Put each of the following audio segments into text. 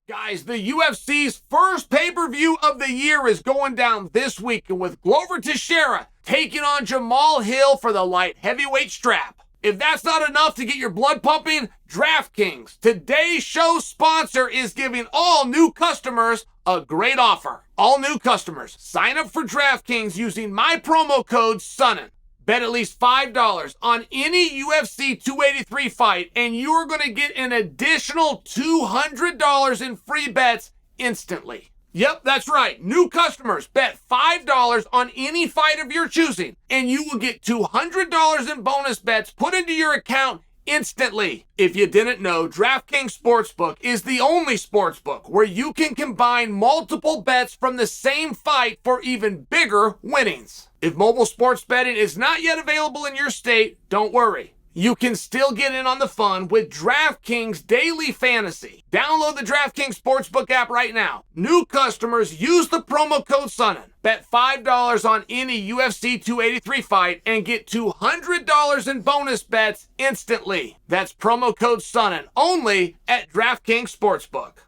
Guys, the UFC's first pay-per-view of the year is going down this week, and with Glover Teixeira taking on Jamal Hill for the light heavyweight strap. If that's not enough to get your blood pumping, DraftKings, today's show sponsor, is giving all new customers a great offer. All new customers, sign up for DraftKings using my promo code SONNEN. Bet at least $5 on any UFC 283 fight, and you're going to get an additional $200 in free bets instantly. Yep, that's right. New customers bet $5 on any fight of your choosing, and you will get $200 in bonus bets put into your account instantly. If you didn't know, DraftKings Sportsbook is the only sportsbook where you can combine multiple bets from the same fight for even bigger winnings. If mobile sports betting is not yet available in your state, don't worry. You can still get in on the fun with DraftKings Daily Fantasy. Download the DraftKings Sportsbook app right now. New customers use the promo code SONNEN. Bet $5 on any UFC 283 fight and get $200 in bonus bets instantly. That's promo code SONNEN only at DraftKings Sportsbook.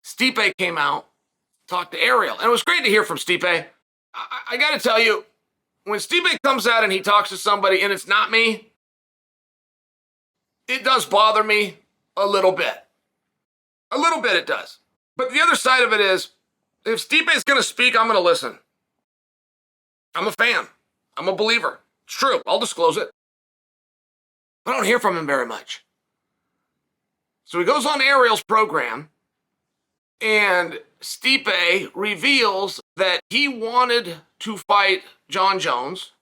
Stipe came out, talked to Ariel, and it was great to hear from Stipe. I got to tell you, when Stipe comes out and he talks to somebody and it's not me, it does bother me a little bit. A little bit it does. But the other side of it is, if Stipe's going to speak, I'm going to listen. I'm a fan. I'm a believer. It's true. I'll disclose it. But I don't hear from him very much. So he goes on Ariel's program, and Stipe reveals that he wanted to fight Jon Jones,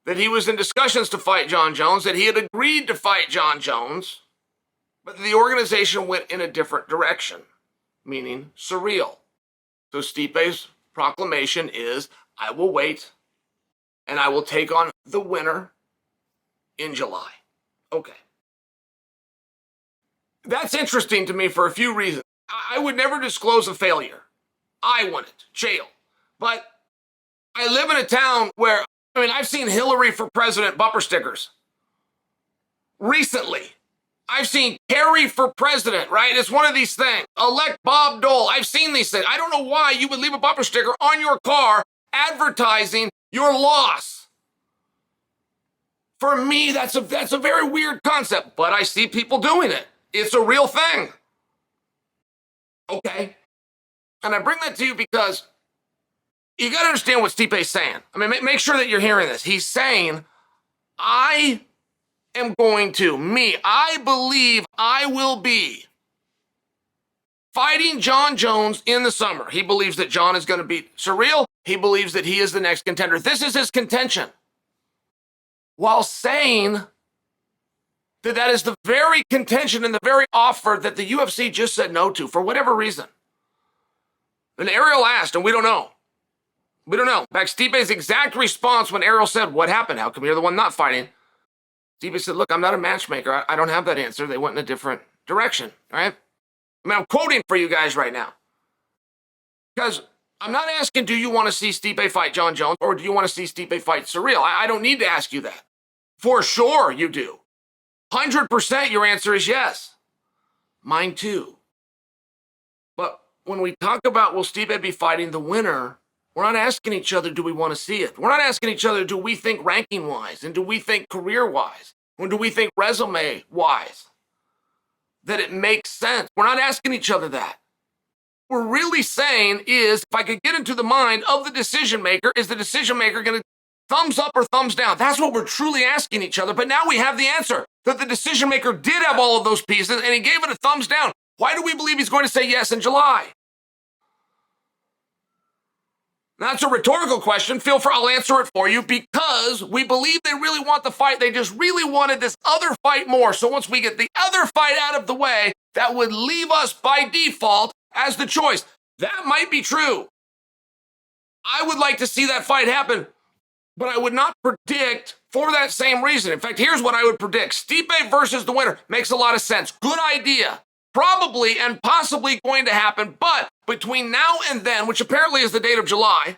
that he was in discussions to fight Jon Jones, that he had agreed to fight Jon Jones, but the organization went in a different direction, meaning surreal. So Stipe's proclamation is, I will wait, and I will take on the winner in July. Okay. That's interesting to me for a few reasons. I would never disclose a failure. I wouldn't, Chael. But I live in a town where, I've seen Hillary for president bumper stickers. Recently, I've seen Kerry for president, right? It's one of these things. Elect Bob Dole. I've seen these things. I don't know why you would leave a bumper sticker on your car advertising your loss. For me, that's a very weird concept, but I see people doing it. It's a real thing. Okay? And I bring that to you because you got to understand what Stipe's saying. Make sure that you're hearing this. He's saying, I believe I will be fighting Jon Jones in the summer. He believes that Jon is going to beat Surreal. He believes that he is the next contender. This is his contention. While saying that is the very contention and the very offer that the UFC just said no to for whatever reason. And Ariel asked, and we don't know. We don't know. In fact, Stipe's exact response when Ariel said, what happened? How come you're the one not fighting? Stipe said, look, I'm not a matchmaker. I don't have that answer. They went in a different direction, all right? I'm quoting for you guys right now. Because I'm not asking, do you want to see Stipe fight Jon Jones or do you want to see Stipe fight Surreal? I don't need to ask you that. For sure you do. 100% your answer is yes. Mine too. But when we talk about will Stipe be fighting the winner, we're not asking each other, do we want to see it? We're not asking each other, do we think ranking-wise? And do we think career-wise? Or do we think resume-wise? That it makes sense. We're not asking each other that. What we're really saying is, if I could get into the mind of the decision maker, is the decision maker going to thumbs up or thumbs down? That's what we're truly asking each other. But now we have the answer, that the decision maker did have all of those pieces and he gave it a thumbs down. Why do we believe he's going to say yes in July? That's a rhetorical question. Feel free, I'll answer it for you, because we believe they really want the fight. They just really wanted this other fight more. So once we get the other fight out of the way, that would leave us by default as the choice. That might be true. I would like to see that fight happen, but I would not predict for that same reason. In fact, here's what I would predict. Stipe versus the winner makes a lot of sense. Good idea. Probably and possibly going to happen, but between now and then, which apparently is the date of July,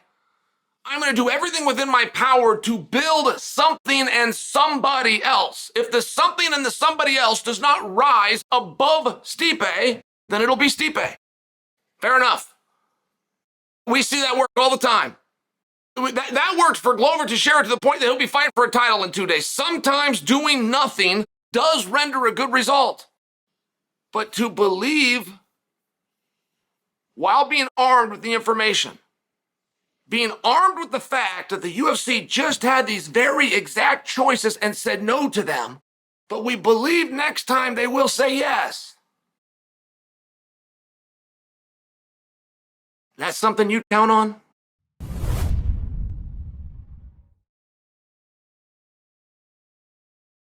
I'm going to do everything within my power to build something and somebody else. If the something and the somebody else does not rise above Stipe, then it'll be Stipe. Fair enough. We see that work all the time. That works for Glover Teixeira to the point that he'll be fighting for a title in 2 days. Sometimes doing nothing does render a good result. But to believe, while being armed with the information, being armed with the fact that the UFC just had these very exact choices and said no to them, but we believe next time they will say yes. That's something you count on?